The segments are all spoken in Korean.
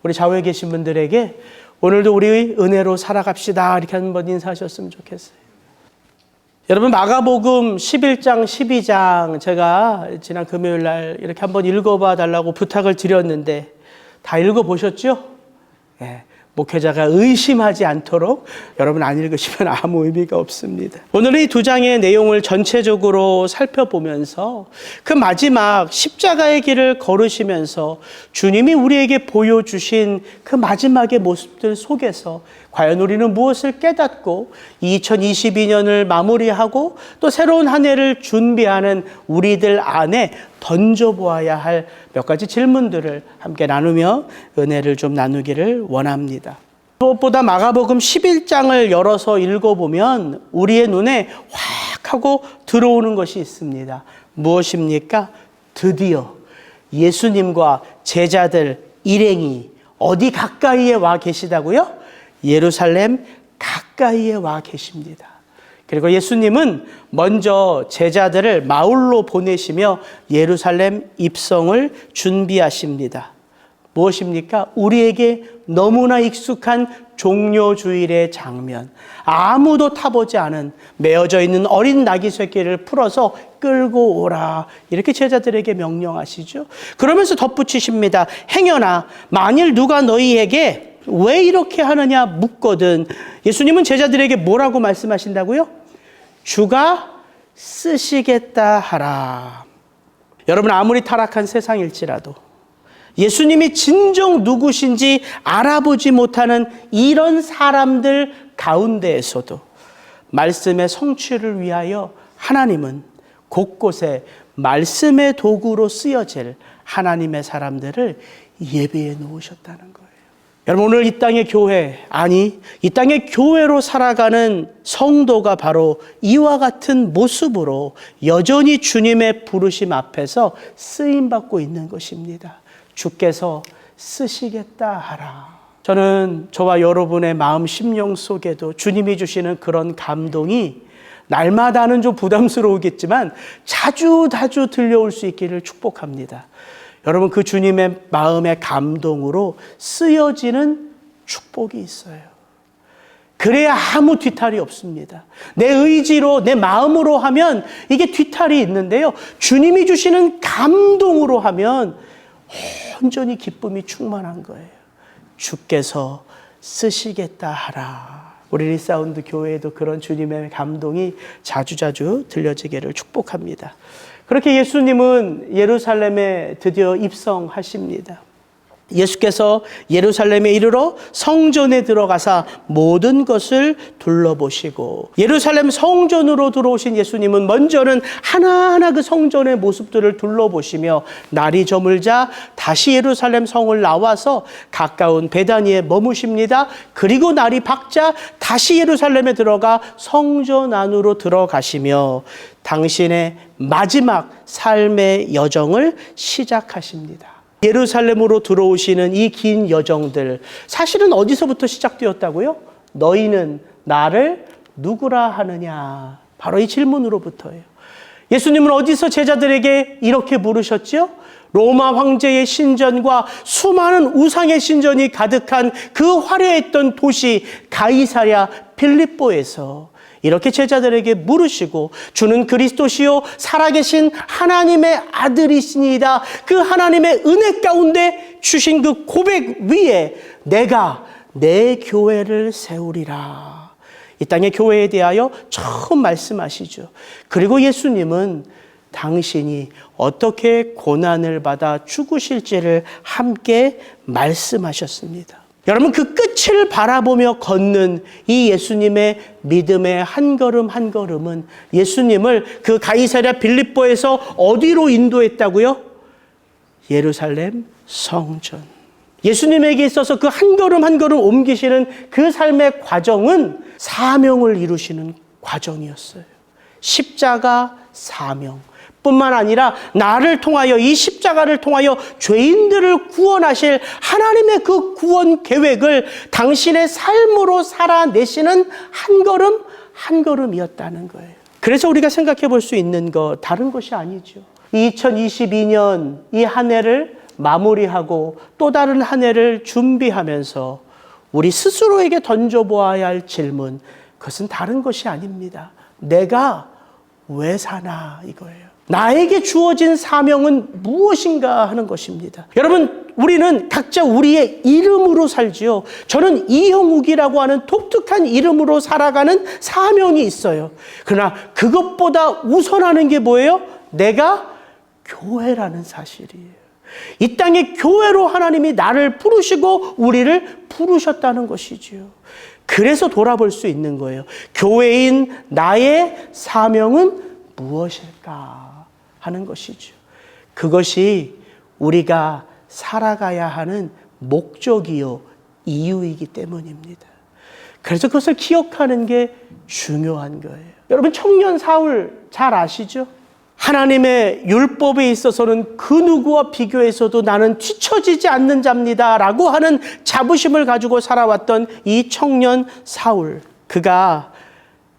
우리 좌우에 계신 분들에게 오늘도 우리 은혜로 살아갑시다 이렇게 한번 인사하셨으면 좋겠어요. 여러분, 마가복음 11장 12장 제가 지난 금요일 날 이렇게 한번 읽어봐 달라고 부탁을 드렸는데 다 읽어보셨죠? 네. 목회자가 의심하지 않도록 여러분 안 읽으시면 아무 의미가 없습니다. 오늘 이 두 장의 내용을 전체적으로 살펴보면서 그 마지막 십자가의 길을 걸으시면서 주님이 우리에게 보여주신 그 마지막의 모습들 속에서 과연 우리는 무엇을 깨닫고 2022년을 마무리하고 또 새로운 한 해를 준비하는 우리들 안에 던져보아야 할 몇 가지 질문들을 함께 나누며 은혜를 좀 나누기를 원합니다. 무엇보다 마가복음 11장을 열어서 읽어보면 우리의 눈에 확 하고 들어오는 것이 있습니다. 무엇입니까? 드디어 예수님과 제자들 일행이 어디 가까이에 와 계시다고요? 예루살렘 가까이에 와 계십니다. 그리고 예수님은 먼저 제자들을 마을로 보내시며 예루살렘 입성을 준비하십니다. 무엇입니까? 우리에게 너무나 익숙한 종려주일의 장면. 아무도 타보지 않은 메어져 있는 어린 나귀 새끼를 풀어서 끌고 오라. 이렇게 제자들에게 명령하시죠. 그러면서 덧붙이십니다. 행여나 만일 누가 너희에게 왜 이렇게 하느냐 묻거든. 예수님은 제자들에게 뭐라고 말씀하신다고요? 주가 쓰시겠다 하라. 여러분, 아무리 타락한 세상일지라도 예수님이 진정 누구신지 알아보지 못하는 이런 사람들 가운데에서도 말씀의 성취를 위하여 하나님은 곳곳에 말씀의 도구로 쓰여질 하나님의 사람들을 예비해 놓으셨다는 거예요. 여러분, 오늘 이 땅의 교회, 아니 이 땅의 교회로 살아가는 성도가 바로 이와 같은 모습으로 여전히 주님의 부르심 앞에서 쓰임받고 있는 것입니다. 주께서 쓰시겠다 하라. 저는 저와 여러분의 마음 심령 속에도 주님이 주시는 그런 감동이 날마다는 좀 부담스러우겠지만 자주 들려올 수 있기를 축복합니다. 여러분, 그 주님의 마음의 감동으로 쓰여지는 축복이 있어요. 그래야 아무 뒤탈이 없습니다. 내 의지로, 내 마음으로 하면 이게 뒤탈이 있는데요. 주님이 주시는 감동으로 하면 온전히 기쁨이 충만한 거예요. 주께서 쓰시겠다 하라. 우리 리사운드 교회에도 그런 주님의 감동이 자주자주 들려지기를 축복합니다. 그렇게 예수님은 예루살렘에 드디어 입성하십니다. 예수께서 예루살렘에 이르러 성전에 들어가사 모든 것을 둘러보시고, 예루살렘 성전으로 들어오신 예수님은 먼저는 하나하나 그 성전의 모습들을 둘러보시며 날이 저물자 다시 예루살렘 성을 나와서 가까운 베다니에 머무십니다. 그리고 날이 밝자 다시 예루살렘에 들어가 성전 안으로 들어가시며 당신의 마지막 삶의 여정을 시작하십니다. 예루살렘으로 들어오시는 이 긴 여정들, 사실은 어디서부터 시작되었다고요? 너희는 나를 누구라 하느냐? 바로 이 질문으로부터예요. 예수님은 어디서 제자들에게 이렇게 물으셨죠? 로마 황제의 신전과 수많은 우상의 신전이 가득한 그 화려했던 도시 가이사랴 필립보에서 이렇게 제자들에게 물으시고, 주는 그리스도시요 살아계신 하나님의 아들이시니이다. 그 하나님의 은혜 가운데 주신 그 고백 위에 내가 내 교회를 세우리라. 이 땅의 교회에 대하여 처음 말씀하시죠. 그리고 예수님은 당신이 어떻게 고난을 받아 죽으실지를 함께 말씀하셨습니다. 여러분, 그 끝을 바라보며 걷는 이 예수님의 믿음의 한 걸음 한 걸음은 예수님을 그 가이사랴 빌립보에서 어디로 인도했다고요? 예루살렘 성전. 예수님에게 있어서 그 한 걸음 한 걸음 옮기시는 그 삶의 과정은 사명을 이루시는 과정이었어요. 십자가 사명. 뿐만 아니라 나를 통하여, 이 십자가를 통하여 죄인들을 구원하실 하나님의 그 구원 계획을 당신의 삶으로 살아내시는 한 걸음 한 걸음이었다는 거예요. 그래서 우리가 생각해 볼 수 있는 거 다른 것이 아니죠. 2022년 이 한 해를 마무리하고 또 다른 한 해를 준비하면서 우리 스스로에게 던져보아야 할 질문, 그것은 다른 것이 아닙니다. 내가 왜 사나 이거예요. 나에게 주어진 사명은 무엇인가 하는 것입니다. 여러분, 우리는 각자 우리의 이름으로 살지요. 저는 이형욱이라고 하는 독특한 이름으로 살아가는 사명이 있어요. 그러나 그것보다 우선하는 게 뭐예요? 내가 교회라는 사실이에요. 이 땅의 교회로 하나님이 나를 부르시고 우리를 부르셨다는 것이지요. 그래서 돌아볼 수 있는 거예요. 교회인 나의 사명은 무엇일까 하는 것이죠. 그것이 우리가 살아가야 하는 목적이요, 이유이기 때문입니다. 그래서 그것을 기억하는 게 중요한 거예요. 여러분, 청년 사울 잘 아시죠? 하나님의 율법에 있어서는 그 누구와 비교해서도 나는 뒤처지지 않는 자입니다 라고 하는 자부심을 가지고 살아왔던 이 청년 사울, 그가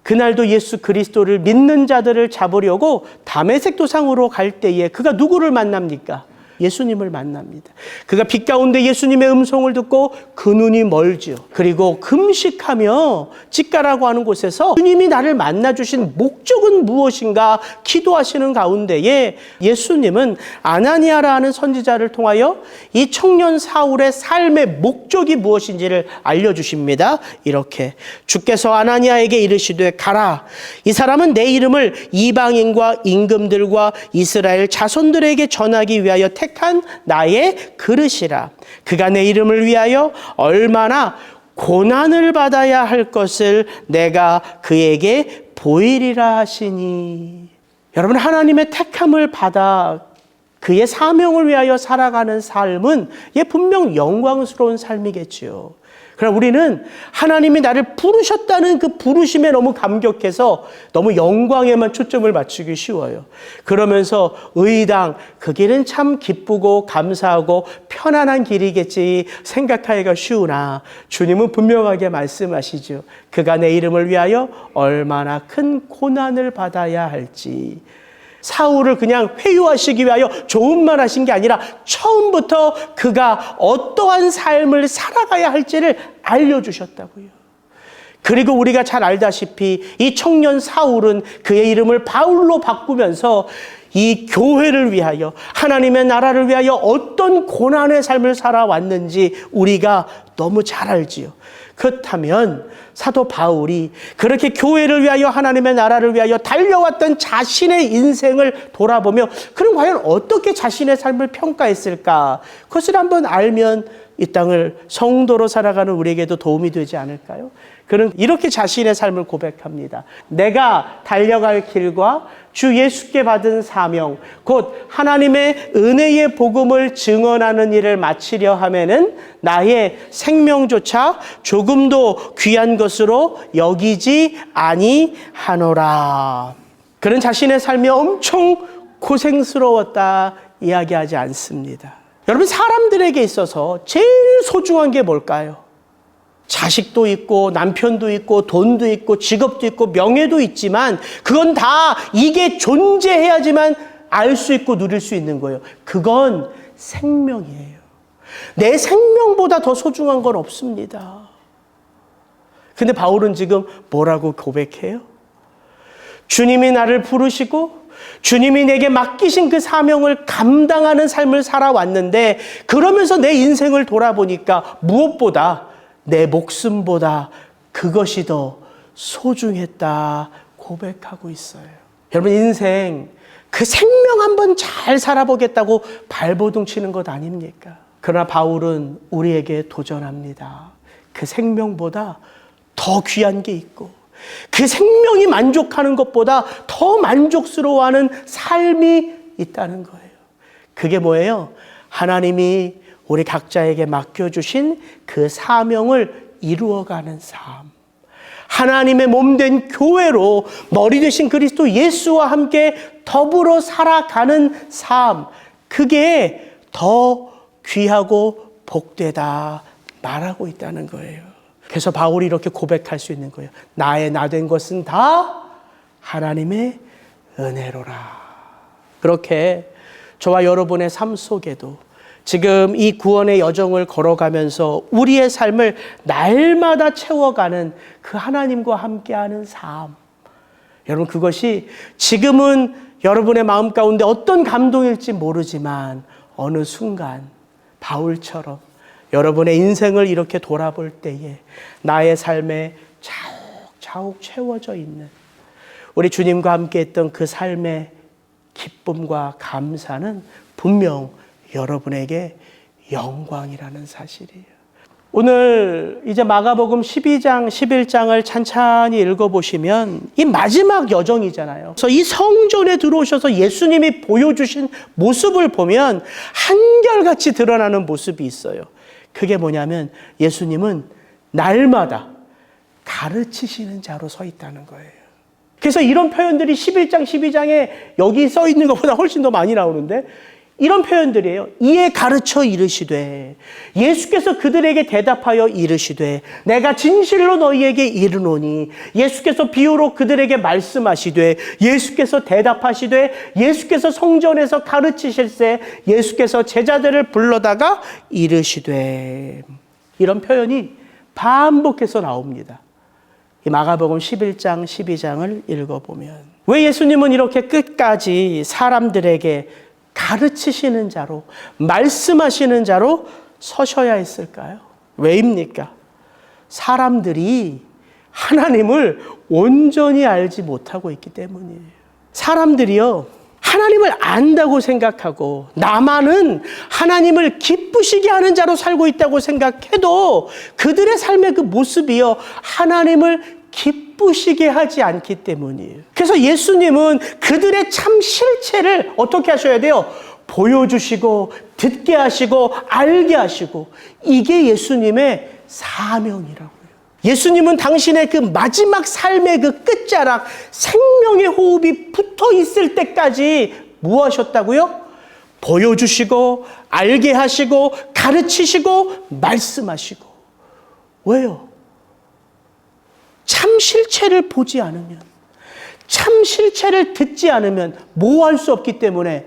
그날도 예수 그리스도를 믿는 자들을 잡으려고 다메섹 도상으로 갈 때에 그가 누구를 만납니까? 예수님을 만납니다. 그가 빛 가운데 예수님의 음성을 듣고 그 눈이 멀지요. 그리고 금식하며 직가라고 하는 곳에서 주님이 나를 만나주신 목적은 무엇인가 기도하시는 가운데에 예수님은 아나니아라는 선지자를 통하여 이 청년 사울의 삶의 목적이 무엇인지를 알려주십니다. 이렇게 주께서 아나니아에게 이르시되 가라. 이 사람은 내 이름을 이방인과 임금들과 이스라엘 자손들에게 전하기 위하여 택한 나의 그릇이라. 그가 내 이름을 위하여 얼마나 고난을 받아야 할 것을 내가 그에게 보이리라 하시니. 여러분, 하나님의 택함을 받아 그의 사명을 위하여 살아가는 삶은 분명 영광스러운 삶이겠지요. 그러나 우리는 하나님이 나를 부르셨다는 그 부르심에 너무 감격해서 너무 영광에만 초점을 맞추기 쉬워요. 그러면서 의당, 그 길은 참 기쁘고 감사하고 편안한 길이겠지 생각하기가 쉬우나 주님은 분명하게 말씀하시죠. 그가 내 이름을 위하여 얼마나 큰 고난을 받아야 할지. 사울을 그냥 회유하시기 위하여 좋은 말 하신 게 아니라 처음부터 그가 어떠한 삶을 살아가야 할지를 알려주셨다고요. 그리고 우리가 잘 알다시피 이 청년 사울은 그의 이름을 바울로 바꾸면서 이 교회를 위하여, 하나님의 나라를 위하여 어떤 고난의 삶을 살아왔는지 우리가 너무 잘 알지요. 그렇다면 사도 바울이 그렇게 교회를 위하여, 하나님의 나라를 위하여 달려왔던 자신의 인생을 돌아보며 그럼 과연 어떻게 자신의 삶을 평가했을까? 그것을 한번 알면 이 땅을 성도로 살아가는 우리에게도 도움이 되지 않을까요? 그는 이렇게 자신의 삶을 고백합니다. 내가 달려갈 길과 주 예수께 받은 사명, 곧 하나님의 은혜의 복음을 증언하는 일을 마치려 하면은 나의 생명조차 조금도 귀한 것으로 여기지 아니하노라. 그는 자신의 삶이 엄청 고생스러웠다 이야기하지 않습니다. 여러분, 사람들에게 있어서 제일 소중한 게 뭘까요? 자식도 있고 남편도 있고 돈도 있고 직업도 있고 명예도 있지만 그건 다 이게 존재해야지만 알 수 있고 누릴 수 있는 거예요. 그건 생명이에요. 내 생명보다 더 소중한 건 없습니다. 근데 바울은 지금 뭐라고 고백해요? 주님이 나를 부르시고 주님이 내게 맡기신 그 사명을 감당하는 삶을 살아왔는데, 그러면서 내 인생을 돌아보니까 무엇보다 내 목숨보다 그것이 더 소중했다 고백하고 있어요. 여러분, 인생 그 생명 한번 잘 살아보겠다고 발버둥 치는 것 아닙니까? 그러나 바울은 우리에게 도전합니다. 그 생명보다 더 귀한 게 있고 그 생명이 만족하는 것보다 더 만족스러워하는 삶이 있다는 거예요. 그게 뭐예요? 하나님이 우리 각자에게 맡겨주신 그 사명을 이루어가는 삶. 하나님의 몸된 교회로 머리 되신 그리스도 예수와 함께 더불어 살아가는 삶. 그게 더 귀하고 복되다 말하고 있다는 거예요. 그래서 바울이 이렇게 고백할 수 있는 거예요. 나의 나된 것은 다 하나님의 은혜로라. 그렇게 저와 여러분의 삶 속에도 지금 이 구원의 여정을 걸어가면서 우리의 삶을 날마다 채워가는 그 하나님과 함께하는 삶. 여러분, 그것이 지금은 여러분의 마음 가운데 어떤 감동일지 모르지만 어느 순간 바울처럼 여러분의 인생을 이렇게 돌아볼 때에 나의 삶에 차곡차곡 채워져 있는 우리 주님과 함께 했던 그 삶의 기쁨과 감사는 분명 여러분에게 영광이라는 사실이에요. 오늘 이제 마가복음 12장, 11장을 찬찬히 읽어보시면 이 마지막 여정이잖아요. 그래서 이 성전에 들어오셔서 예수님이 보여주신 모습을 보면 한결같이 드러나는 모습이 있어요. 그게 뭐냐면 예수님은 날마다 가르치시는 자로 서 있다는 거예요. 그래서 이런 표현들이 11장, 12장에 여기 써 있는 것보다 훨씬 더 많이 나오는데 이런 표현들이에요. 이에 가르쳐 이르시되 예수께서 그들에게 대답하여 이르시되 내가 진실로 너희에게 이르노니 예수께서 비유로 그들에게 말씀하시되 예수께서 대답하시되 예수께서 성전에서 가르치실세 예수께서 제자들을 불러다가 이르시되 이런 표현이 반복해서 나옵니다. 이 마가복음 11장, 12장을 읽어보면 왜 예수님은 이렇게 끝까지 사람들에게 가르치시는 자로, 말씀하시는 자로 서셔야 했을까요? 왜입니까? 사람들이 하나님을 온전히 알지 못하고 있기 때문이에요. 사람들이요, 하나님을 안다고 생각하고 나만은 하나님을 기쁘시게 하는 자로 살고 있다고 생각해도 그들의 삶의 그 모습이요, 하나님을 기쁘시게 하지 않기 때문이에요. 그래서 예수님은 그들의 참 실체를 어떻게 하셔야 돼요? 보여주시고 듣게 하시고 알게 하시고 이게 예수님의 사명이라고요. 예수님은 당신의 그 마지막 삶의 그 끝자락 생명의 호흡이 붙어 있을 때까지 뭐 하셨다고요? 보여주시고 알게 하시고 가르치시고 말씀하시고. 왜요? 참 실체를 보지 않으면, 참 실체를 듣지 않으면 뭐 할 수 없기 때문에?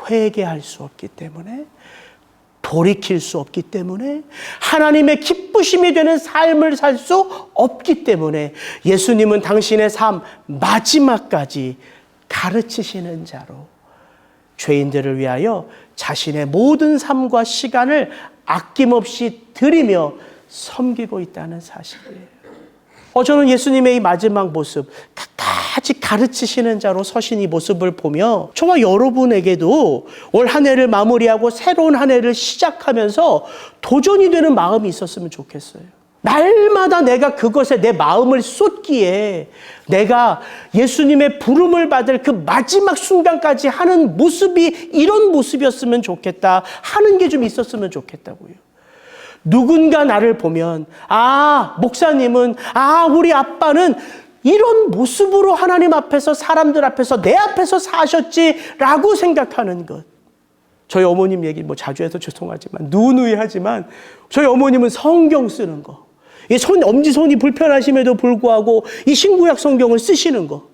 회개할 수 없기 때문에, 돌이킬 수 없기 때문에, 하나님의 기쁘심이 되는 삶을 살 수 없기 때문에 예수님은 당신의 삶 마지막까지 가르치시는 자로 죄인들을 위하여 자신의 모든 삶과 시간을 아낌없이 드리며 섬기고 있다는 사실이에요. 저는 예수님의 이 마지막 모습, 끝까지 가르치시는 자로 서신 이 모습을 보며 저와 여러분에게도 올 한 해를 마무리하고 새로운 한 해를 시작하면서 도전이 되는 마음이 있었으면 좋겠어요. 날마다 내가 그것에 내 마음을 쏟기에 내가 예수님의 부름을 받을 그 마지막 순간까지 하는 모습이 이런 모습이었으면 좋겠다 하는 게 좀 있었으면 좋겠다고요. 누군가 나를 보면 목사님은 우리 아빠는 이런 모습으로 하나님 앞에서 사람들 앞에서 내 앞에서 사셨지라고 생각하는 것. 저희 어머님 얘기 자주 해서 죄송하지만 누누이하지만 저희 어머님은 성경 쓰는 거. 엄지손이 불편하심에도 불구하고 이 신구약 성경을 쓰시는 거.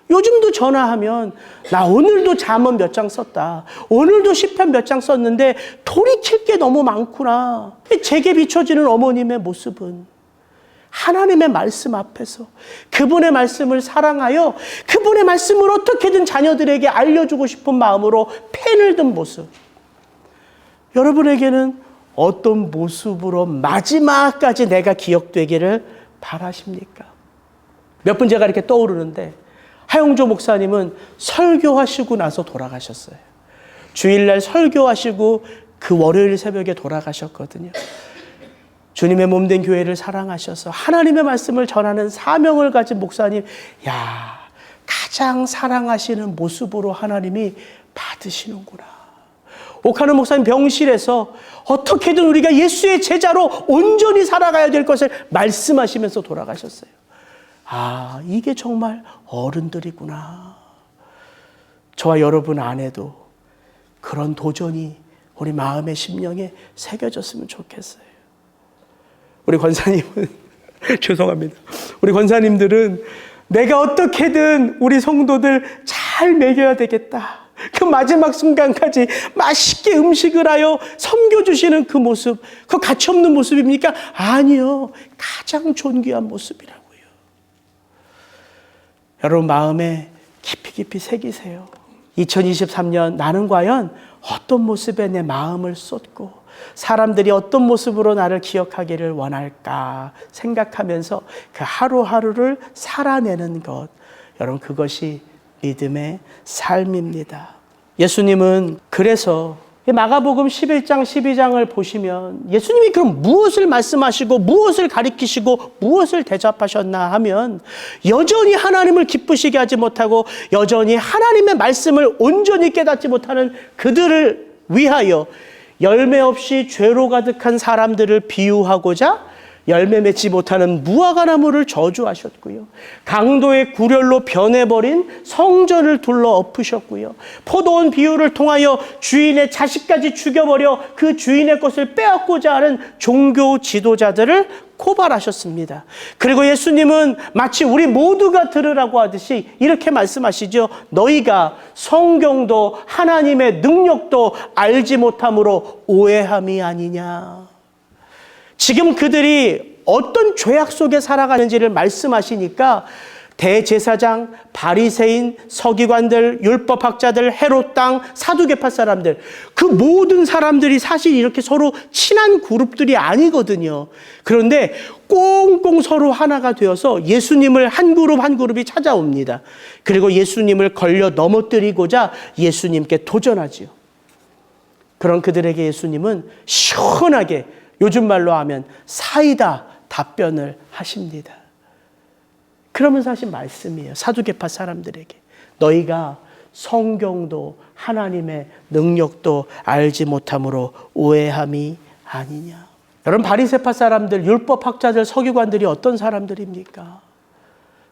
요즘도 전화하면 나 오늘도 잠언 몇 장 썼다. 오늘도 시편 몇 장 썼는데 돌이킬 게 너무 많구나. 제게 비춰지는 어머님의 모습은 하나님의 말씀 앞에서 그분의 말씀을 사랑하여 그분의 말씀을 어떻게든 자녀들에게 알려주고 싶은 마음으로 펜을 든 모습. 여러분에게는 어떤 모습으로 마지막까지 내가 기억되기를 바라십니까? 몇 분 제가 이렇게 떠오르는데 하용조 목사님은 설교하시고 나서 돌아가셨어요. 주일날 설교하시고 그 월요일 새벽에 돌아가셨거든요. 주님의 몸된 교회를 사랑하셔서 하나님의 말씀을 전하는 사명을 가진 목사님, 가장 사랑하시는 모습으로 하나님이 받으시는구나. 옥하는 목사님 병실에서 어떻게든 우리가 예수의 제자로 온전히 살아가야 될 것을 말씀하시면서 돌아가셨어요. 이게 정말 어른들이구나. 저와 여러분 안에도 그런 도전이 우리 마음의 심령에 새겨졌으면 좋겠어요. 우리 권사님은 죄송합니다. 우리 권사님들은 내가 어떻게든 우리 성도들 잘 먹여야 되겠다. 그 마지막 순간까지 맛있게 음식을 하여 섬겨주시는 그 모습, 그 가치없는 모습입니까? 아니요. 가장 존귀한 모습이라고요. 여러분 마음에 깊이 새기세요. 2023년 나는 과연 어떤 모습에 내 마음을 쏟고 사람들이 어떤 모습으로 나를 기억하기를 원할까 생각하면서 그 하루하루를 살아내는 것, 여러분 그것이 믿음의 삶입니다. 예수님은 그래서 마가복음 11장 12장을 보시면 예수님이 그럼 무엇을 말씀하시고 무엇을 가리키시고 무엇을 대접하셨나 하면 여전히 하나님을 기쁘시게 하지 못하고 여전히 하나님의 말씀을 온전히 깨닫지 못하는 그들을 위하여 열매 없이 죄로 가득한 사람들을 비유하고자 열매 맺지 못하는 무화과 나무를 저주하셨고요. 강도의 굴혈로 변해버린 성전을 둘러 엎으셨고요. 포도원 비유를 통하여 주인의 자식까지 죽여버려 그 주인의 것을 빼앗고자 하는 종교 지도자들을 고발하셨습니다. 그리고 예수님은 마치 우리 모두가 들으라고 하듯이 이렇게 말씀하시죠. 너희가 성경도 하나님의 능력도 알지 못함으로 오해함이 아니냐. 지금 그들이 어떤 죄악 속에 살아가는지를 말씀하시니까 대제사장, 바리새인, 서기관들, 율법학자들, 헤롯 땅, 사두개파 사람들, 그 모든 사람들이 사실 이렇게 서로 친한 그룹들이 아니거든요. 그런데 꽁꽁 서로 하나가 되어서 예수님을 한 그룹 한 그룹이 찾아옵니다. 그리고 예수님을 걸려 넘어뜨리고자 예수님께 도전하지요. 그런 그들에게 예수님은 시원하게, 요즘 말로 하면 사이다 답변을 하십니다. 그러면서 하신 말씀이에요. 사두개파 사람들에게. 너희가 성경도 하나님의 능력도 알지 못함으로 오해함이 아니냐. 여러분 바리새파 사람들, 율법학자들, 서기관들이 어떤 사람들입니까?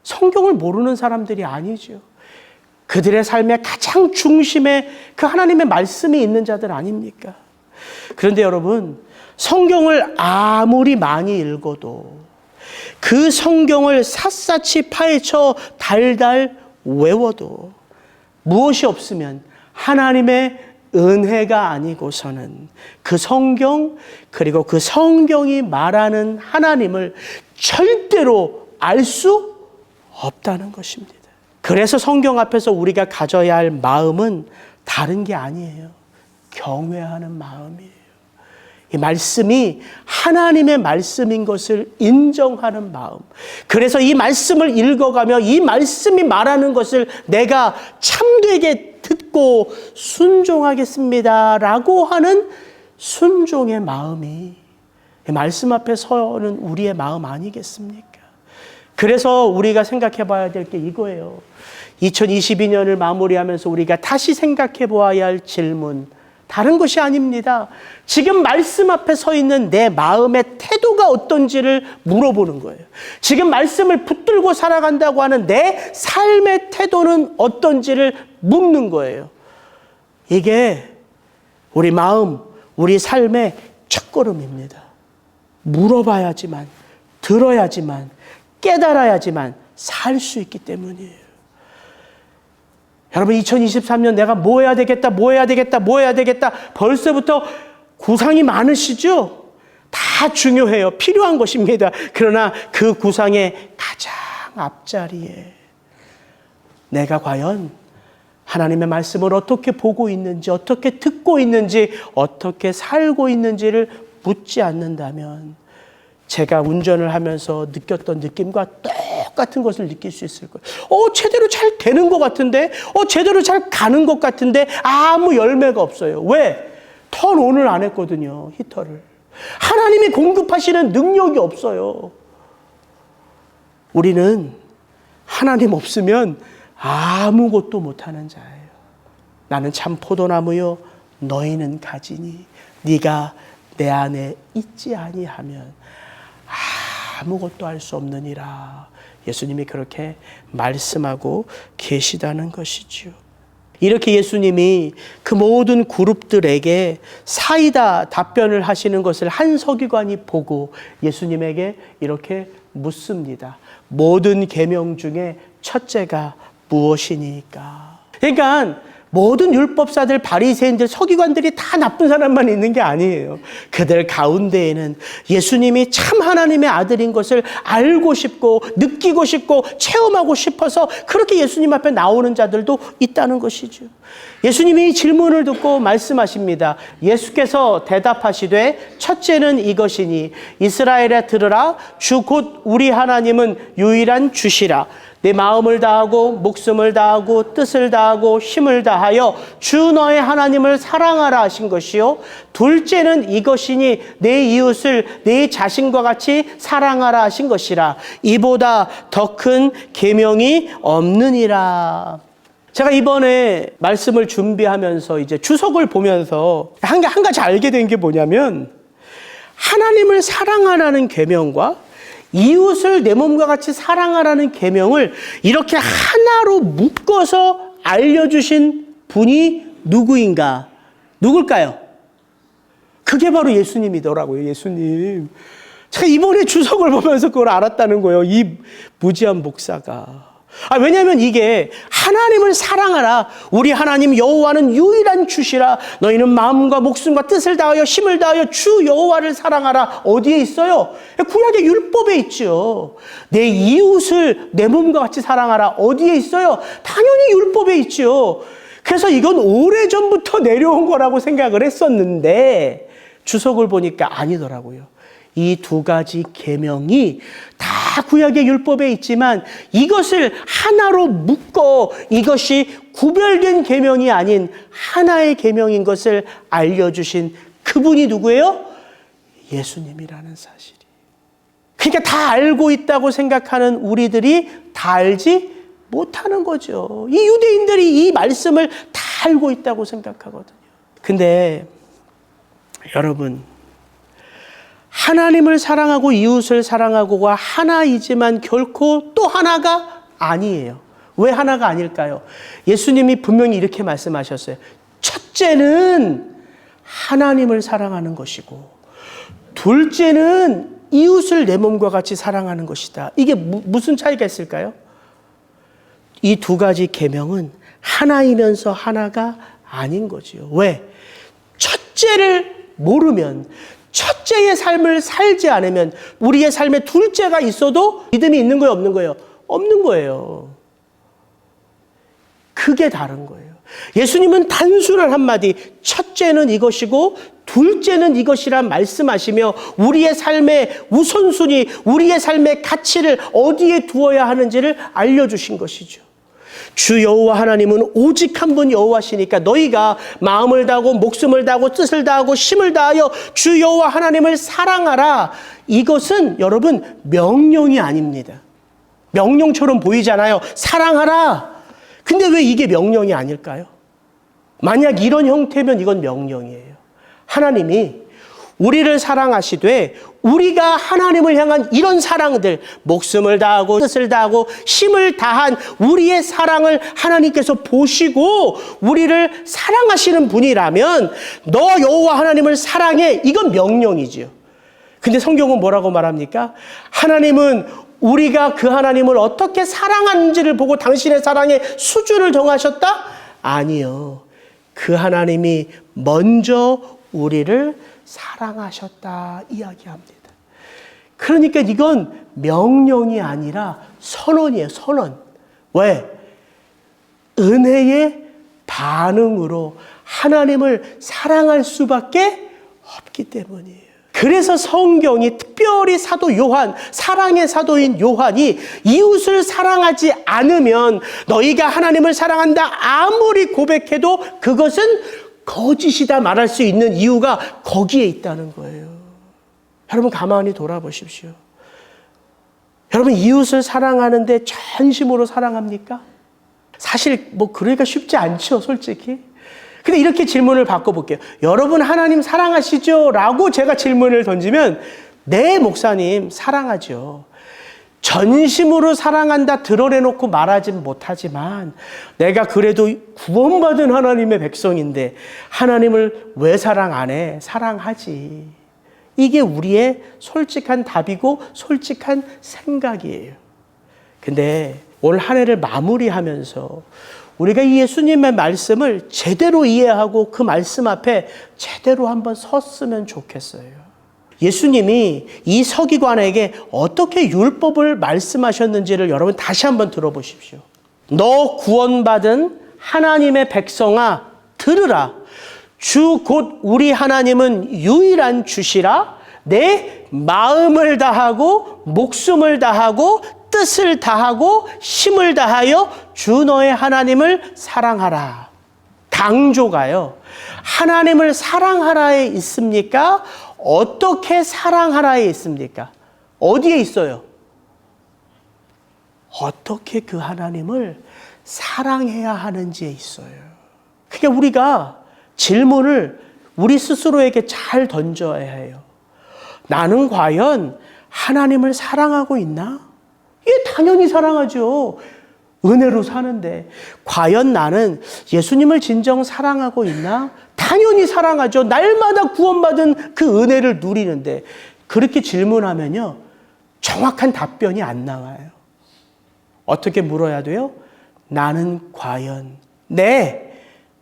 성경을 모르는 사람들이 아니죠. 그들의 삶의 가장 중심에 그 하나님의 말씀이 있는 자들 아닙니까? 그런데 여러분 성경을 아무리 많이 읽어도 그 성경을 샅샅이 파헤쳐 달달 외워도 무엇이 없으면 하나님의 은혜가 아니고서는 그 성경 그리고 그 성경이 말하는 하나님을 절대로 알 수 없다는 것입니다. 그래서 성경 앞에서 우리가 가져야 할 마음은 다른 게 아니에요. 경외하는 마음이에요. 이 말씀이 하나님의 말씀인 것을 인정하는 마음. 그래서 이 말씀을 읽어가며 이 말씀이 말하는 것을 내가 참되게 듣고 순종하겠습니다라고 하는 순종의 마음이 이 말씀 앞에 서는 우리의 마음 아니겠습니까? 그래서 우리가 생각해 봐야 될 게 이거예요. 2022년을 마무리하면서 우리가 다시 생각해 보아야 할 질문, 다른 것이 아닙니다. 지금 말씀 앞에 서 있는 내 마음의 태도가 어떤지를 물어보는 거예요. 지금 말씀을 붙들고 살아간다고 하는 내 삶의 태도는 어떤지를 묻는 거예요. 이게 우리 마음, 우리 삶의 첫걸음입니다. 물어봐야지만, 들어야지만, 깨달아야지만 살 수 있기 때문이에요. 여러분 2023년 내가 뭐 해야 되겠다, 뭐 해야 되겠다, 뭐 해야 되겠다 벌써부터 구상이 많으시죠? 다 중요해요. 필요한 것입니다. 그러나 그 구상의 가장 앞자리에 내가 과연 하나님의 말씀을 어떻게 보고 있는지, 어떻게 듣고 있는지, 어떻게 살고 있는지를 묻지 않는다면 제가 운전을 하면서 느꼈던 느낌과 똑같은 것을 느낄 수 있을 거예요. 제대로 잘 되는 것 같은데, 제대로 잘 가는 것 같은데 아무 열매가 없어요. 왜? 턴온을 안 했거든요, 히터를. 하나님이 공급하시는 능력이 없어요. 우리는 하나님 없으면 아무것도 못하는 자예요. 나는 참 포도나무요, 너희는 가지니 네가 내 안에 있지 아니하면 아무것도 할 수 없느니라. 예수님이 그렇게 말씀하고 계시다는 것이지요. 이렇게 예수님이 그 모든 그룹들에게 사이다 답변을 하시는 것을 한 서기관이 보고 예수님에게 이렇게 묻습니다. 모든 계명 중에 첫째가 무엇이니까? 그러니까 모든 율법사들, 바리새인들, 서기관들이 다 나쁜 사람만 있는 게 아니에요. 그들 가운데에는 예수님이 참 하나님의 아들인 것을 알고 싶고 느끼고 싶고 체험하고 싶어서 그렇게 예수님 앞에 나오는 자들도 있다는 것이죠. 예수님이 이 질문을 듣고 말씀하십니다. 예수께서 대답하시되 첫째는 이것이니 이스라엘에 들으라. 주 곧 우리 하나님은 유일한 주시라. 내 마음을 다하고 목숨을 다하고 뜻을 다하고 힘을 다하여 주 너의 하나님을 사랑하라 하신 것이요. 둘째는 이것이니 내 이웃을 내 자신과 같이 사랑하라 하신 것이라. 이보다 더 큰 계명이 없느니라. 제가 이번에 말씀을 준비하면서 이제 주석을 보면서 한 가지 알게 된 게 뭐냐면 하나님을 사랑하라는 계명과 이웃을 내 몸과 같이 사랑하라는 계명을 이렇게 하나로 묶어서 알려주신 분이 누구인가? 누굴까요? 그게 바로 예수님이더라고요. 예수님. 제가 이번에 주석을 보면서 그걸 알았다는 거예요. 이 무지한 목사가. 왜냐하면 이게 하나님을 사랑하라. 우리 하나님 여호와는 유일한 주시라. 너희는 마음과 목숨과 뜻을 다하여 힘을 다하여 주 여호와를 사랑하라. 어디에 있어요? 구약의 율법에 있죠. 내 이웃을 내 몸과 같이 사랑하라. 어디에 있어요? 당연히 율법에 있죠. 그래서 이건 오래전부터 내려온 거라고 생각을 했었는데 주석을 보니까 아니더라고요. 이 두 가지 계명이 다 구약의 율법에 있지만 이것을 하나로 묶어 이것이 구별된 계명이 아닌 하나의 계명인 것을 알려주신 그분이 누구예요? 예수님이라는 사실이. 그러니까 다 알고 있다고 생각하는 우리들이 다 알지 못하는 거죠. 이 유대인들이 이 말씀을 다 알고 있다고 생각하거든요. 근데 여러분, 하나님을 사랑하고 이웃을 사랑하고가 하나이지만 결코 또 하나가 아니에요. 왜 하나가 아닐까요? 예수님이 분명히 이렇게 말씀하셨어요. 첫째는 하나님을 사랑하는 것이고 둘째는 이웃을 내 몸과 같이 사랑하는 것이다. 이게 무슨 차이가 있을까요? 이 두 가지 계명은 하나이면서 하나가 아닌 거지요. 왜? 첫째를 모르면, 첫째의 삶을 살지 않으면 우리의 삶에 둘째가 있어도 믿음이 있는 거예요, 없는 거예요? 없는 거예요. 그게 다른 거예요. 예수님은 단순한 한마디, 첫째는 이것이고 둘째는 이것이란 말씀하시며 우리의 삶의 우선순위, 우리의 삶의 가치를 어디에 두어야 하는지를 알려주신 것이죠. 주 여호와 하나님은 오직 한 분 여호와시니까 너희가 마음을 다하고 목숨을 다하고 뜻을 다하고 힘을 다하여 주 여호와 하나님을 사랑하라. 이것은 여러분 명령이 아닙니다. 명령처럼 보이잖아요. 사랑하라. 근데 왜 이게 명령이 아닐까요? 만약 이런 형태면 이건 명령이에요. 하나님이 우리를 사랑하시되 우리가 하나님을 향한 이런 사랑들, 목숨을 다하고 뜻을 다하고 힘을 다한 우리의 사랑을 하나님께서 보시고 우리를 사랑하시는 분이라면 너 여호와 하나님을 사랑해. 이건 명령이지요. 근데 성경은 뭐라고 말합니까? 하나님은 우리가 그 하나님을 어떻게 사랑하는지를 보고 당신의 사랑의 수준을 정하셨다? 아니요. 그 하나님이 먼저 우리를 사랑하셨다 이야기합니다. 그러니까 이건 명령이 아니라 선언이에요. 선언. 왜? 은혜의 반응으로 하나님을 사랑할 수밖에 없기 때문이에요. 그래서 성경이 특별히 사도 요한, 사랑의 사도인 요한이 이웃을 사랑하지 않으면 너희가 하나님을 사랑한다 아무리 고백해도 그것은 거짓이다 말할 수 있는 이유가 거기에 있다는 거예요. 여러분 가만히 돌아보십시오. 여러분 이웃을 사랑하는데 전심으로 사랑합니까? 사실 그러기가 쉽지 않죠, 솔직히. 근데 이렇게 질문을 바꿔볼게요. 여러분 하나님 사랑하시죠? 라고 제가 질문을 던지면 네, 목사님 사랑하죠. 전심으로 사랑한다 드러내놓고 말하진 못하지만 내가 그래도 구원받은 하나님의 백성인데 하나님을 왜 사랑 안 해? 사랑하지. 이게 우리의 솔직한 답이고 솔직한 생각이에요. 근데 올 한 해를 마무리하면서 우리가 이 예수님의 말씀을 제대로 이해하고 그 말씀 앞에 제대로 한번 섰으면 좋겠어요. 예수님이 이 서기관에게 어떻게 율법을 말씀하셨는지를 여러분 다시 한번 들어보십시오. 너 구원받은 하나님의 백성아, 들으라. 주 곧 우리 하나님은 유일한 주시라. 내 마음을 다하고 목숨을 다하고 뜻을 다하고 힘을 다하여 주 너의 하나님을 사랑하라. 강조가요, 하나님을 사랑하라에 있습니까? 어떻게 사랑하라에 있습니까? 어디에 있어요? 어떻게 그 하나님을 사랑해야 하는지에 있어요. 그러니까 우리가 질문을 우리 스스로에게 잘 던져야 해요. 나는 과연 하나님을 사랑하고 있나? 예, 당연히 사랑하죠. 은혜로 사는데. 과연 나는 예수님을 진정 사랑하고 있나? 당연히 사랑하죠. 날마다 구원받은 그 은혜를 누리는데. 그렇게 질문하면요, 정확한 답변이 안 나와요. 어떻게 물어야 돼요? 나는 과연 내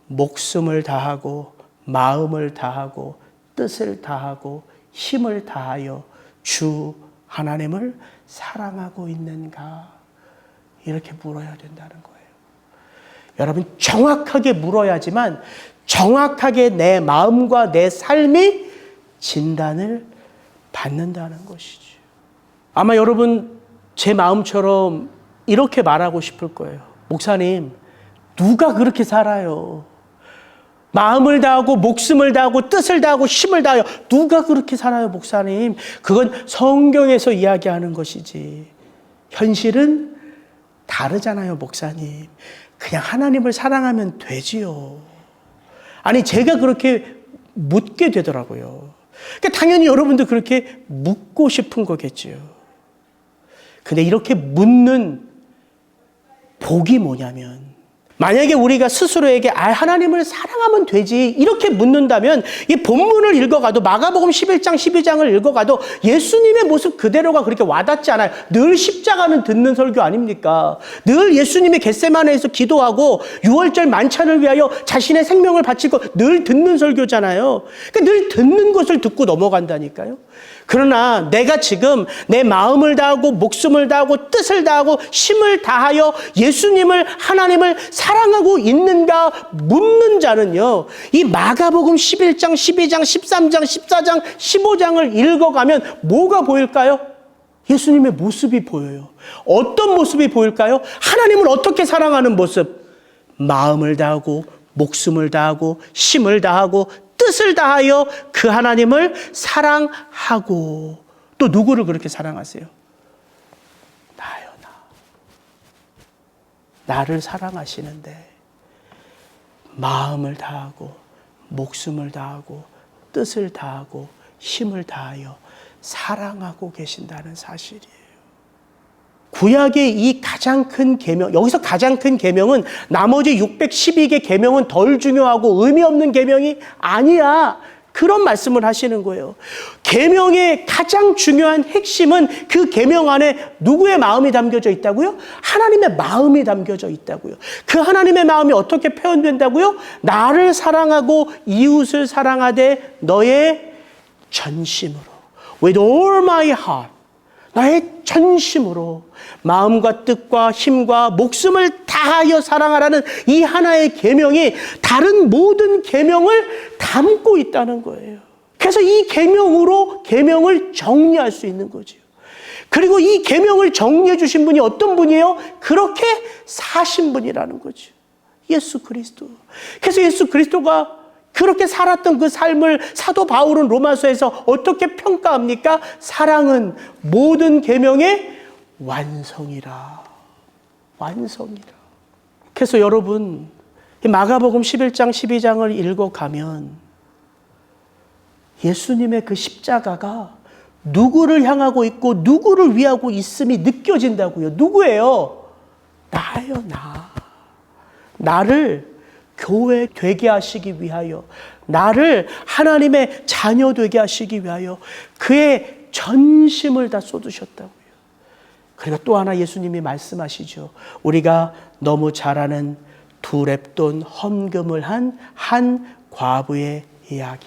목숨을 다하고 마음을 다하고 뜻을 다하고 힘을 다하여 주 하나님을 사랑하고 있는가? 이렇게 물어야 된다는 거예요. 여러분, 정확하게 물어야지만 정확하게 내 마음과 내 삶이 진단을 받는다는 것이죠. 아마 여러분 제 마음처럼 이렇게 말하고 싶을 거예요. 목사님, 누가 그렇게 살아요? 마음을 다하고 목숨을 다하고 뜻을 다하고 힘을 다하여 누가 그렇게 살아요, 목사님? 그건 성경에서 이야기하는 것이지. 현실은 다르잖아요, 목사님. 그냥 하나님을 사랑하면 되지요. 아니, 제가 그렇게 묻게 되더라고요. 그러니까 당연히 여러분도 그렇게 묻고 싶은 거겠지요. 근데 이렇게 묻는 복이 뭐냐면, 만약에 우리가 스스로에게 하나님을 사랑하면 되지 이렇게 묻는다면 이 본문을 읽어가도 마가복음 11장 12장을 읽어가도 예수님의 모습 그대로가 그렇게 와닿지 않아요. 늘 십자가는 듣는 설교 아닙니까? 늘 예수님이 겟세마네에서 기도하고 6월절 만찬을 위하여 자신의 생명을 바치고 늘 듣는 설교잖아요. 그러니까 늘 듣는 것을 듣고 넘어간다니까요. 그러나 내가 지금 내 마음을 다하고 목숨을 다하고 뜻을 다하고 힘을 다하여 예수님을, 하나님을 사랑하고 있는가 묻는 자는요, 이 마가복음 11장, 12장, 13장, 14장, 15장을 읽어가면 뭐가 보일까요? 예수님의 모습이 보여요. 어떤 모습이 보일까요? 하나님을 어떻게 사랑하는 모습. 마음을 다하고 목숨을 다하고 힘을 다하고 뜻을 다하여 그 하나님을 사랑하고. 또 누구를 그렇게 사랑하세요? 나요, 나. 나를 사랑하시는데 마음을 다하고 목숨을 다하고 뜻을 다하고 힘을 다하여 사랑하고 계신다는 사실이에요. 구약의 이 가장 큰 계명, 여기서 가장 큰 계명은 나머지 612개 계명은 덜 중요하고 의미 없는 계명이 아니야. 그런 말씀을 하시는 거예요. 계명의 가장 중요한 핵심은 그 계명 안에 누구의 마음이 담겨져 있다고요? 하나님의 마음이 담겨져 있다고요. 그 하나님의 마음이 어떻게 표현된다고요? 나를 사랑하고 이웃을 사랑하되 너의 전심으로, with all my heart, 나의 전심으로 마음과 뜻과 힘과 목숨을 다하여 사랑하라는 이 하나의 계명이 다른 모든 계명을 담고 있다는 거예요. 그래서 이 계명으로 계명을 정리할 수 있는 거죠. 그리고 이 계명을 정리해 주신 분이 어떤 분이에요? 그렇게 사신 분이라는 거죠. 예수 그리스도. 그래서 예수 그리스도가 그렇게 살았던 그 삶을 사도 바울은 로마서에서 어떻게 평가합니까? 사랑은 모든 계명의 완성이라. 완성이라. 그래서 여러분, 마가복음 11장 12장을 읽어가면 예수님의 그 십자가가 누구를 향하고 있고 누구를 위하고 있음이 느껴진다고요. 누구예요? 나예요, 나. 나를 교회 되게 하시기 위하여, 나를 하나님의 자녀 되게 하시기 위하여 그의 전심을 다 쏟으셨다고요. 그리고 또 하나 예수님이 말씀하시죠. 우리가 너무 잘 아는 두 렙돈 헌금을 한 과부의 이야기.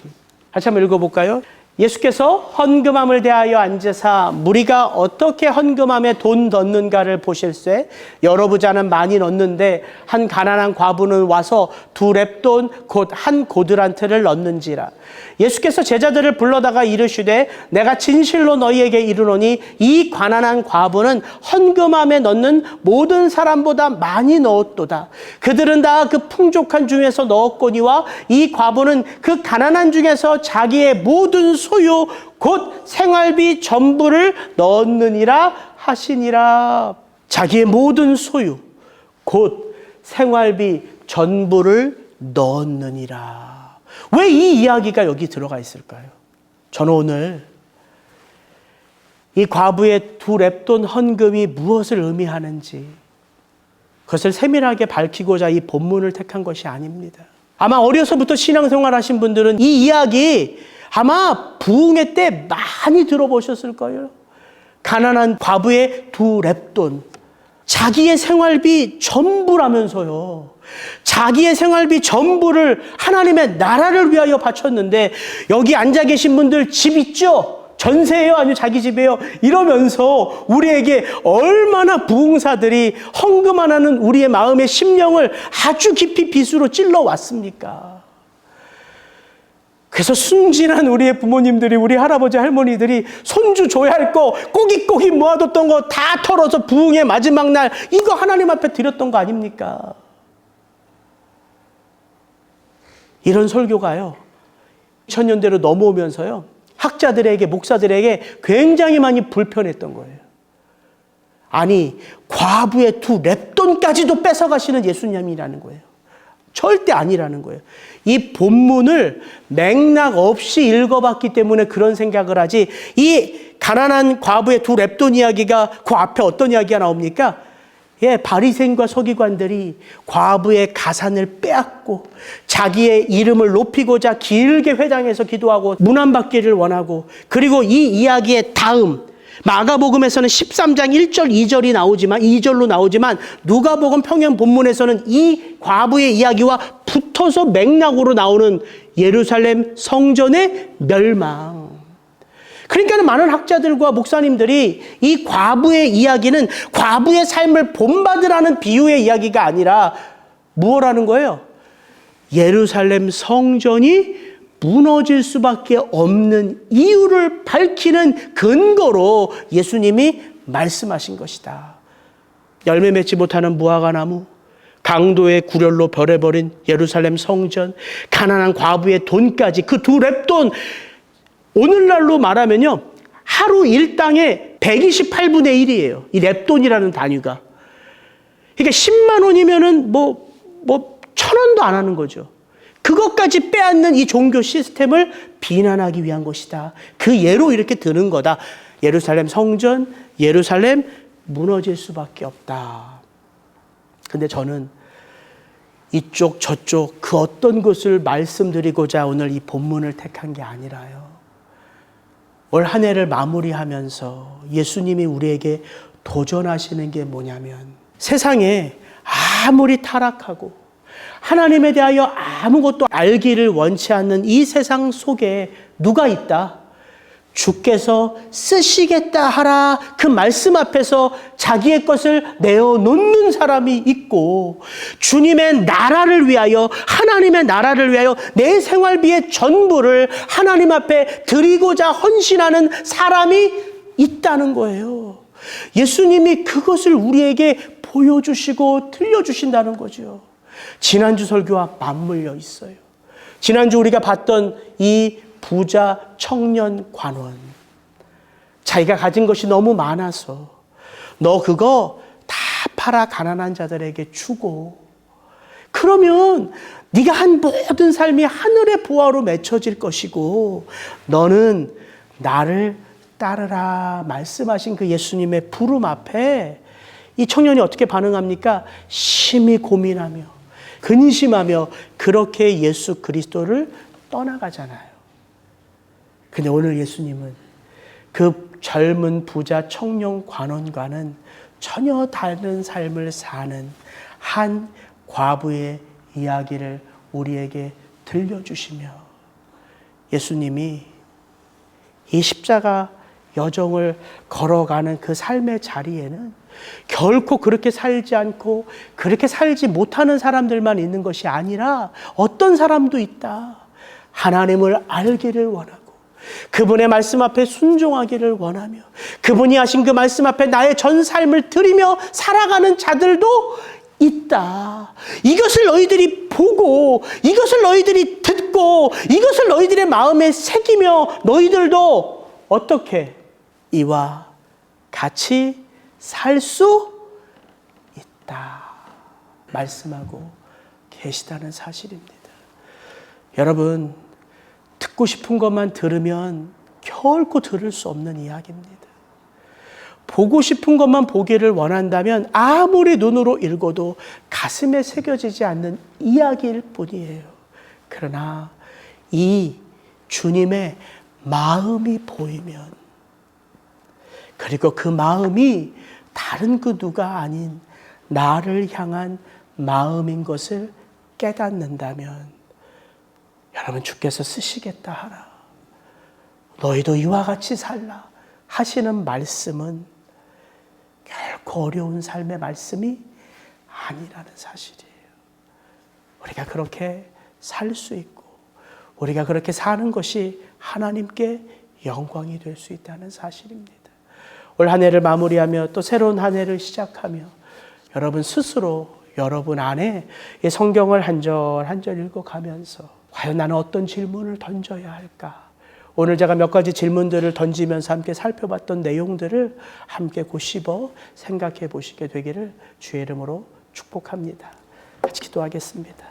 다시 한번 읽어볼까요? 예수께서 헌금함을 대하여 앉으사 무리가 어떻게 헌금함에 돈 넣는가를 보실세 여러 부자는 많이 넣는데 한 가난한 과부는 와서 두 렙돈 곧 한 고드란트를 넣는지라. 예수께서 제자들을 불러다가 이르시되 내가 진실로 너희에게 이르노니 이 가난한 과부는 헌금함에 넣는 모든 사람보다 많이 넣었도다. 그들은 다 그 풍족한 중에서 넣었거니와 이 과부는 그 가난한 중에서 자기의 모든 소유 곧 생활비 전부를 넣었느니라 하시니라. 자기의 모든 소유 곧 생활비 전부를 넣었느니라. 왜 이 이야기가 여기 들어가 있을까요? 저는 오늘 이 과부의 두 렙돈 헌금이 무엇을 의미하는지 그것을 세밀하게 밝히고자 이 본문을 택한 것이 아닙니다. 아마 어려서부터 신앙생활 하신 분들은 이 이야기 아마 부흥회 때 많이 들어보셨을 거예요. 가난한 과부의 두 렙돈. 자기의 생활비 전부라면서요. 자기의 생활비 전부를 하나님의 나라를 위하여 바쳤는데 여기 앉아 계신 분들 집 있죠? 전세예요? 아니면 자기 집이에요? 이러면서 우리에게 얼마나 부흥사들이 헌금하는 우리의 마음의 심령을 아주 깊이 빗으로 찔러 왔습니까? 그래서 순진한 우리의 부모님들이, 우리 할아버지 할머니들이 손주 줘야 할 거 꼬깃꼬깃 모아뒀던 거 다 털어서 부흥의 마지막 날 이거 하나님 앞에 드렸던 거 아닙니까? 이런 설교가요 2000년대로 넘어오면서요 학자들에게, 목사들에게 굉장히 많이 불편했던 거예요. 아니, 과부의 두 렙돈까지도 뺏어가시는 예수님이라는 거예요. 절대 아니라는 거예요. 이 본문을 맥락 없이 읽어봤기 때문에 그런 생각을 하지, 이 가난한 과부의 두 렙돈 이야기가 그 앞에 어떤 이야기가 나옵니까? 바리새인과 서기관들이 과부의 가산을 빼앗고 자기의 이름을 높이고자 길게 회당에서 기도하고 문안받기를 원하고, 그리고 이 이야기의 다음 마가복음에서는 13장 1절 2절로 나오지만 누가복음 평행 본문에서는 이 과부의 이야기와 붙어서 맥락으로 나오는 예루살렘 성전의 멸망. 그러니까 많은 학자들과 목사님들이 이 과부의 이야기는 과부의 삶을 본받으라는 비유의 이야기가 아니라 무엇라는 거예요? 예루살렘 성전이 무너질 수밖에 없는 이유를 밝히는 근거로 예수님이 말씀하신 것이다. 열매 맺지 못하는 무화과나무, 강도의 굴혈로 벌해버린 예루살렘 성전, 가난한 과부의 돈까지, 그 두 렙돈, 오늘날로 말하면요 하루 일당의 128분의 1이에요. 이 렙돈이라는 단위가. 그러니까 10만 원이면은 뭐 1,000원도 안 하는 거죠. 그것까지 빼앗는 이 종교 시스템을 비난하기 위한 것이다. 그 예로 이렇게 드는 거다. 예루살렘 성전, 예루살렘 무너질 수밖에 없다. 근데 저는 이쪽 저쪽 그 어떤 것을 말씀드리고자 오늘 이 본문을 택한 게 아니라요. 올 한 해를 마무리하면서 예수님이 우리에게 도전하시는 게 뭐냐면, 세상에 아무리 타락하고 하나님에 대하여 아무것도 알기를 원치 않는 이 세상 속에 누가 있다? 주께서 쓰시겠다 하라 그 말씀 앞에서 자기의 것을 내어놓는 사람이 있고, 주님의 나라를 위하여, 하나님의 나라를 위하여 내 생활비의 전부를 하나님 앞에 드리고자 헌신하는 사람이 있다는 거예요. 예수님이 그것을 우리에게 보여주시고 들려주신다는 거죠. 지난주 설교와 맞물려 있어요. 지난주 우리가 봤던 이 부자 청년 관원, 자기가 가진 것이 너무 많아서 너 그거 다 팔아 가난한 자들에게 주고, 그러면 네가 한 모든 삶이 하늘의 보화로 맺혀질 것이고 너는 나를 따르라 말씀하신 그 예수님의 부름 앞에 이 청년이 어떻게 반응합니까? 심히 고민하며 근심하며 그렇게 예수 그리스도를 떠나가잖아요. 근데 오늘 예수님은 그 젊은 부자 청년 관원과는 전혀 다른 삶을 사는 한 과부의 이야기를 우리에게 들려주시며 예수님이 이 십자가 여정을 걸어가는 그 삶의 자리에는 결코 그렇게 살지 않고 그렇게 살지 못하는 사람들만 있는 것이 아니라 어떤 사람도 있다. 하나님을 알기를 원하고 그분의 말씀 앞에 순종하기를 원하며 그분이 하신 그 말씀 앞에 나의 전 삶을 드리며 살아가는 자들도 있다. 이것을 너희들이 보고 이것을 너희들이 듣고 이것을 너희들의 마음에 새기며 너희들도 어떻게 이와 같이 살 수 있다 말씀하고 계시다는 사실입니다. 여러분, 듣고 싶은 것만 들으면 결코 들을 수 없는 이야기입니다. 보고 싶은 것만 보기를 원한다면 아무리 눈으로 읽어도 가슴에 새겨지지 않는 이야기일 뿐이에요. 그러나 이 주님의 마음이 보이면, 그리고 그 마음이 다른 그 누가 아닌 나를 향한 마음인 것을 깨닫는다면 여러분, 주께서 쓰시겠다 하라, 너희도 이와 같이 살라 하시는 말씀은 결코 어려운 삶의 말씀이 아니라는 사실이에요. 우리가 그렇게 살 수 있고 우리가 그렇게 사는 것이 하나님께 영광이 될 수 있다는 사실입니다. 올 한 해를 마무리하며 또 새로운 한 해를 시작하며 여러분 스스로 여러분 안에 이 성경을 한 절 한 절 읽어가면서 과연 나는 어떤 질문을 던져야 할까? 오늘 제가 몇 가지 질문들을 던지면서 함께 살펴봤던 내용들을 함께 곱씹어 생각해 보시게 되기를 주의 이름으로 축복합니다. 같이 기도하겠습니다.